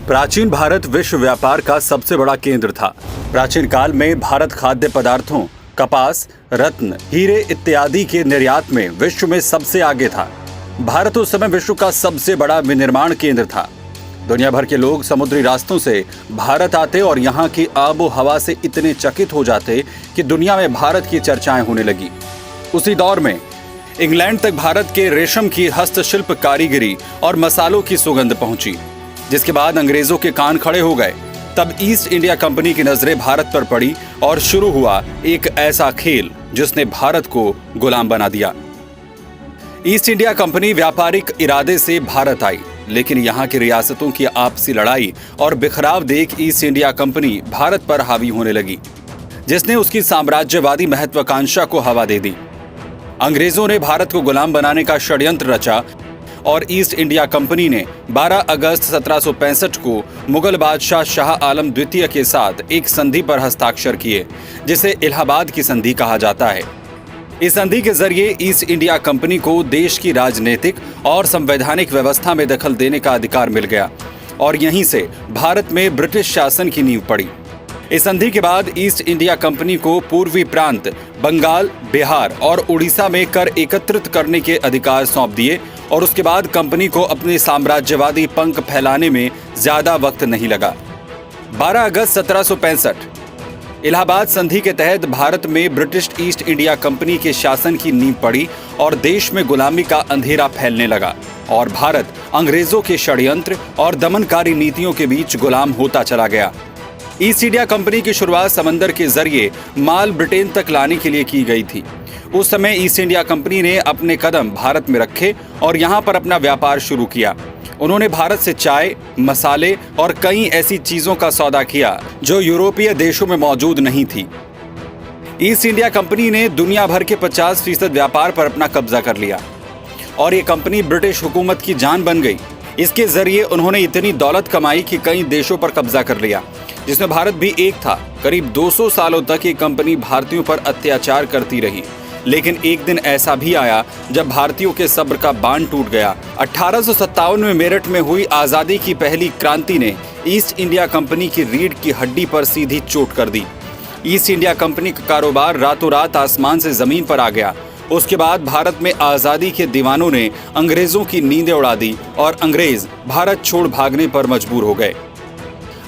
प्राचीन भारत विश्व व्यापार का सबसे बड़ा केंद्र था। प्राचीन काल में भारत खाद्य पदार्थों, कपास, रत्न, हीरे इत्यादि के निर्यात में विश्व में सबसे आगे था। भारत उस समय विश्व का सबसे बड़ा विनिर्माण केंद्र था। दुनिया भर के लोग समुद्री रास्तों से भारत आते और यहाँ की आबो हवा से इतने चकित हो जाते कि दुनिया में भारत की चर्चाएं होने लगी। उसी दौर में इंग्लैंड तक भारत के रेशम की हस्तशिल्प कारीगरी और मसालों की सुगंध पहुंची, जिसके बाद अंग्रेजों के कान खड़े हो गए। तब ईस्ट इंडिया कंपनी की नजरें भारत पर पड़ी और शुरू हुआ एक ऐसा खेल जिसने भारत को गुलाम बना दिया। ईस्ट इंडिया कंपनी व्यापारिक इरादे से भारत आई, लेकिन यहाँ की रियासतों की आपसी लड़ाई और बिखराव देख ईस्ट इंडिया कंपनी भारत पर हावी होने लगी, जिसने उसकी साम्राज्यवादी महत्वाकांक्षा को हवा दे दी। अंग्रेजों ने भारत को गुलाम बनाने का षड्यंत्र रचा और ईस्ट इंडिया कंपनी ने 12 अगस्त 1765 को मुगल बादशाह शाह आलम द्वितीय के साथ एक संधि पर हस्ताक्षर किए, जिसे इलाहाबाद की संधि कहा जाता है। इस संधि के जरिए ईस्ट इंडिया कंपनी को देश की राजनीतिक और संवैधानिक व्यवस्था में दखल देने का अधिकार मिल गया और यहीं से भारत में ब्रिटिश शासन की नींव पड़ी। इस संधि के बाद ईस्ट इंडिया कंपनी को पूर्वी प्रांत बंगाल, बिहार और उड़ीसा में कर एकत्रित करने के अधिकार सौंप दिए और उसके बाद कंपनी को अपने साम्राज्यवादी पंख फैलाने में ज्यादा वक्त नहीं लगा। 12 अगस्त 1765 इलाहाबाद संधि के तहत भारत में ब्रिटिश ईस्ट इंडिया कंपनी के शासन की नींव पड़ी और देश में गुलामी का अंधेरा फैलने लगा और भारत अंग्रेजों के षड्यंत्र और दमनकारी नीतियों के बीच गुलाम होता चला गया। ईस्ट इंडिया कंपनी की शुरुआत समंदर के जरिए माल ब्रिटेन तक लाने के लिए की गई थी। उस समय ईस्ट इंडिया कंपनी ने अपने कदम भारत में रखे और यहाँ पर अपना व्यापार शुरू किया। उन्होंने भारत से चाय, मसाले और कई ऐसी चीजों का सौदा किया जो यूरोपीय देशों में मौजूद नहीं थी। ईस्ट इंडिया कंपनी ने दुनिया भर के 50% व्यापार पर अपना कब्जा कर लिया और ये कंपनी ब्रिटिश हुकूमत की जान बन गई। इसके जरिए उन्होंने इतनी दौलत कमाई कि कई देशों पर कब्जा कर लिया, जिसमें भारत भी एक था। करीब 200 सालों तक ये कंपनी भारतीयों पर अत्याचार करती रही, लेकिन एक दिन ऐसा भी आया जब भारतीयों के सब्र का बांध टूट गया। 1857 में मेरठ में हुई आजादी की पहली क्रांति ने ईस्ट इंडिया कंपनी की रीढ़ की हड्डी पर सीधी चोट कर दी। ईस्ट इंडिया कंपनी का कारोबार रातों रात आसमान से जमीन पर आ गया। उसके बाद भारत में आजादी के दीवानों ने अंग्रेजों की नींदें उड़ा दी और अंग्रेज भारत छोड़ भागने पर मजबूर हो गए।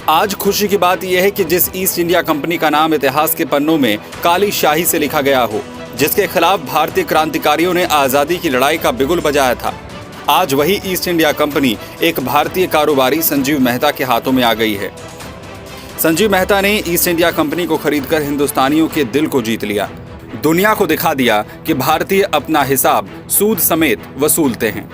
आज खुशी की बात यह है कि जिस ईस्ट इंडिया कंपनी का नाम इतिहास के पन्नों में काली शाही से लिखा गया हो, जिसके खिलाफ भारतीय क्रांतिकारियों ने आजादी की लड़ाई का बिगुल बजाया था, आज वही ईस्ट इंडिया कंपनी एक भारतीय कारोबारी संजीव मेहता के हाथों में आ गई है। संजीव मेहता ने ईस्ट इंडिया कंपनी को खरीदकर हिंदुस्तानियों के दिल को जीत लिया, दुनिया को दिखा दिया कि भारतीय अपना हिसाब सूद समेत वसूलते हैं।